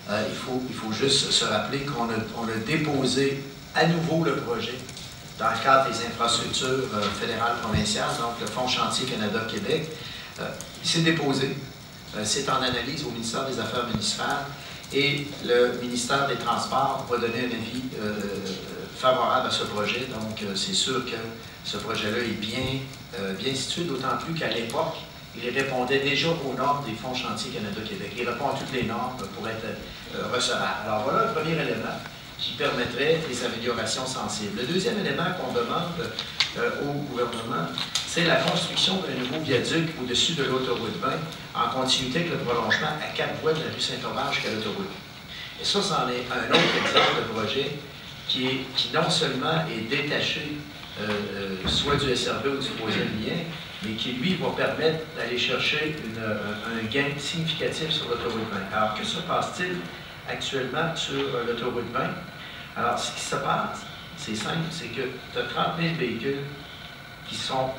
il faut juste se rappeler qu'on a déposé à nouveau le projet dans le cadre des infrastructures fédérales provinciales, donc le Fonds Chantier Canada-Québec. Il s'est déposé. C'est en analyse au ministère des Affaires municipales et le ministère des Transports va donner un avis favorable à ce projet. Donc, c'est sûr que ce projet-là est bien situé, d'autant plus qu'à l'époque, il répondait déjà aux normes des Fonds Chantier Canada-Québec. Il répond à toutes les normes pour être recevable. Alors, voilà le premier élément qui permettrait des améliorations sensibles. Le deuxième élément qu'on demande au gouvernement, c'est la construction d'un nouveau viaduc au-dessus de l'autoroute 20, en continuité avec le prolongement à 4 voies de la rue Saint-Omer jusqu'à l'autoroute. Et ça, c'en est un autre exemple de projet qui non seulement est détaché soit du SRV ou du troisième lien, mais qui, lui, va permettre d'aller chercher un gain significatif sur l'autoroute 20. Alors, que se passe-t-il actuellement sur l'autoroute 20? Alors, ce qui se passe, c'est simple, c'est que tu as 30 000 véhicules qui sont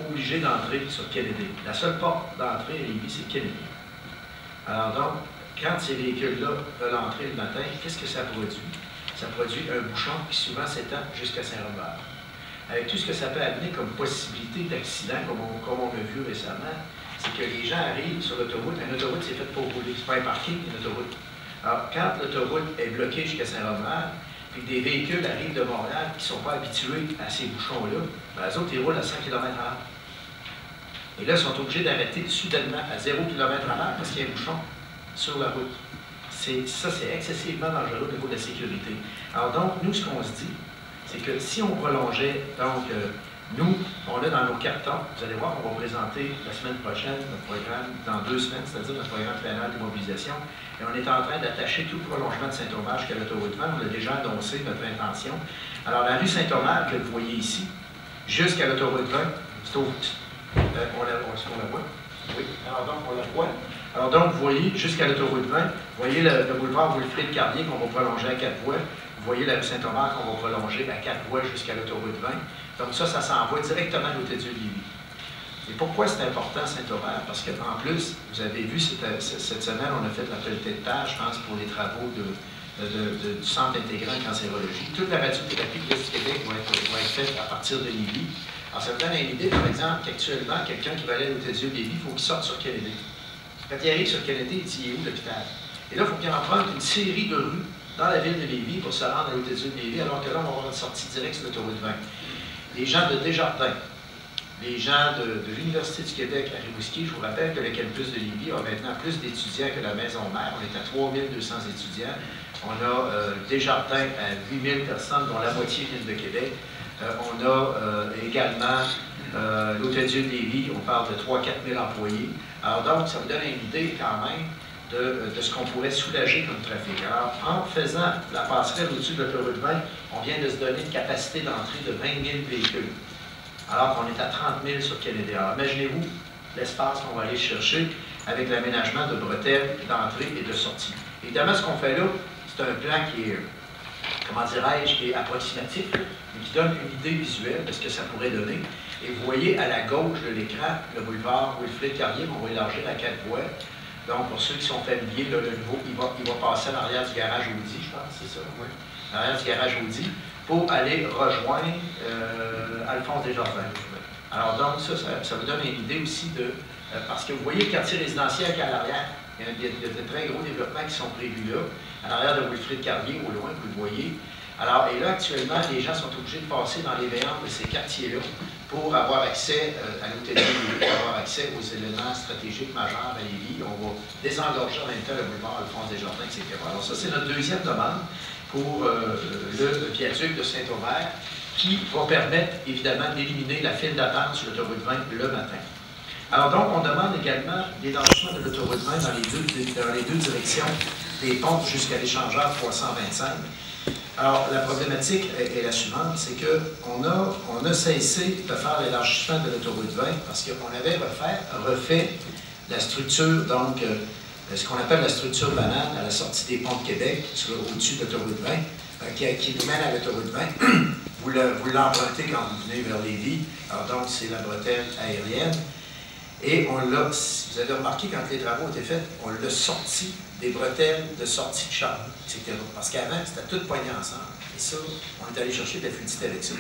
obligés d'entrer sur Kennedy. La seule porte d'entrée à Lévis, c'est Kennedy. Alors donc, quand ces véhicules-là veulent entrer le matin, qu'est-ce que ça produit? Ça produit un bouchon qui souvent s'étend jusqu'à Saint-Robert. Avec tout ce que ça peut amener comme possibilité d'accident, comme on a vu récemment, c'est que les gens arrivent sur l'autoroute. Une autoroute, c'est fait pour rouler. C'est pas un parking, une autoroute. Alors, quand l'autoroute est bloquée jusqu'à Saint-Robert, puis que des véhicules arrivent de Montréal qui ne sont pas habitués à ces bouchons-là, ben, eux autres, ils roulent à 100 km/h. Et là, ils sont obligés d'arrêter soudainement à 0 km/h parce qu'il y a un bouchon sur la route. Ça, c'est excessivement dangereux au niveau de la sécurité. Alors donc, nous, ce qu'on se dit, c'est que si on prolongeait, donc, nous, on a dans nos cartons, vous allez voir, on va présenter la semaine prochaine notre programme, dans 2 semaines, c'est-à-dire notre programme triennal de mobilisation, et on est en train d'attacher tout le prolongement de Saint-Omer jusqu'à l'autoroute 20, on a déjà annoncé notre intention. Alors, la rue Saint-Omer, que vous voyez ici, jusqu'à l'autoroute 20, c'est au... Est-ce qu'on la voit? Oui, alors donc, on la voit. Alors donc, vous voyez, jusqu'à l'autoroute 20, vous voyez le boulevard Wilfrid-Carrier qu'on va prolonger à 4 voies, vous voyez la rue Saint-Omer qu'on va prolonger à 4 voies jusqu'à l'autoroute 20. Donc ça s'envoie directement à l'Hôtel-Dieu de Lévis. Et pourquoi c'est important, Saint-Omer? Parce qu'en plus, vous avez vu, cette semaine, on a fait la pelletée de terre, je pense, pour les travaux du Centre intégrant en cancérologie. Toute la radiothérapie de l'Est du Québec va être faite à partir de Lévis. Alors, ça vous donne une idée, par exemple, qu'actuellement, quelqu'un qui va aller à l'Hôtel-Dieu de Lévis, il faut qu'il sorte sur Kennedy. Quand il arrive sur Kennedy, il dit, il est où l'hôpital? Et là, il faut qu'il emprunte une série de rues dans la ville de Lévis pour se rendre à l'Hôtel-Dieu de Lévis, alors que là, on va avoir une sortie directe sur l'autoroute 20. Les gens de Desjardins, les gens de l'Université du Québec à Rimouski, je vous rappelle que le campus de Lévis a maintenant plus d'étudiants que la maison mère. On est à 3200 étudiants. On a Desjardins à 8000 personnes, dont la moitié viennent de Québec. On a également l'Hôtel-Dieu de Lévis, on parle de 3 000 à 4 000 employés. Alors donc, ça vous donne une idée quand même de ce qu'on pourrait soulager comme trafic. Alors, en faisant la passerelle au-dessus de l'autoroute 20, on vient de se donner une capacité d'entrée de 20 000 véhicules, alors qu'on est à 30 000 sur Kennedy. Alors, imaginez-vous l'espace qu'on va aller chercher avec l'aménagement de bretelles d'entrée et de sortie. Évidemment, ce qu'on fait là, c'est un plan qui est, comment dirais-je, qui est approximatif, mais qui donne une idée visuelle de ce que ça pourrait donner. Et vous voyez à la gauche de l'écran, le boulevard Wilfrid-Carrier, qu'on va élargir à 4 voies. Donc, pour ceux qui sont familiers, là, le nouveau, il va passer à l'arrière du garage Audi, je pense, c'est ça, oui. À l'arrière du garage Audi, pour aller rejoindre Alphonse Desjardins. Alors donc, ça vous donne une idée aussi de... parce que vous voyez le quartier résidentiel qui est à l'arrière. Il y a de très gros développements qui sont prévus là, à l'arrière de Wilfrid-Carrier, au loin, vous le voyez. Alors, et là, actuellement, les gens sont obligés de passer dans les véandes de ces quartiers-là pour avoir accès à l'Hôtel-Dieu, pour avoir accès aux éléments stratégiques majeurs à Lévis. On va désengorger en même temps le boulevard Alphonse Desjardins, etc. Alors ça, c'est notre deuxième demande pour le viaduc de Saint-Omer, qui va permettre, évidemment, d'éliminer la file d'attente sur l'autoroute 20 le matin. Alors donc, on demande également l'élargissement de l'autoroute 20 dans les deux directions des pompes jusqu'à l'échangeur 325. Alors, la problématique est la suivante, c'est qu'on a cessé de faire l'élargissement de l'autoroute 20 parce qu'on avait refait la structure, donc, ce qu'on appelle la structure banane à la sortie des ponts de Québec, au-dessus de l'autoroute 20, qui nous mène à l'autoroute 20. Vous l'empruntez quand vous venez vers Lévis, alors donc, c'est la bretelle aérienne. Et on l'a, vous avez remarqué, quand les travaux ont été faits, on l'a sorti des bretelles de sortie de char, etc. Parce qu'avant, c'était tout poigné ensemble. Et ça, on est allé chercher de la fluidité avec ça.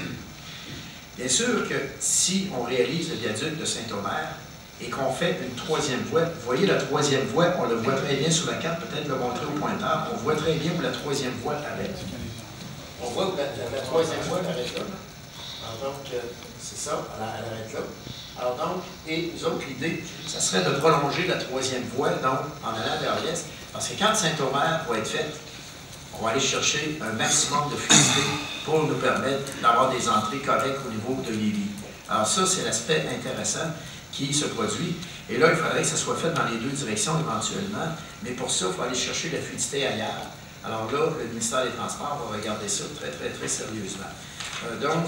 Bien sûr que si on réalise le viaduc de Saint-Omer et qu'on fait une troisième voie, vous voyez la troisième voie, on le voit très bien sur la carte, peut-être le montrer au pointeur, on voit très bien où la troisième voie arrête. On voit où la troisième voie arrête là. Alors donc, c'est ça, elle arrête là. Alors donc, et nous autres, l'idée, ça serait de prolonger la troisième voie, donc, en allant vers l'est, parce que quand Saint-Omer va être faite, on va aller chercher un maximum de fluidité pour nous permettre d'avoir des entrées correctes au niveau de Lévis. Alors ça, c'est l'aspect intéressant qui se produit. Et là, il faudrait que ça soit fait dans les deux directions éventuellement, mais pour ça, il faut aller chercher la fluidité ailleurs. Alors là, le ministère des Transports va regarder ça très, très, très sérieusement. Donc,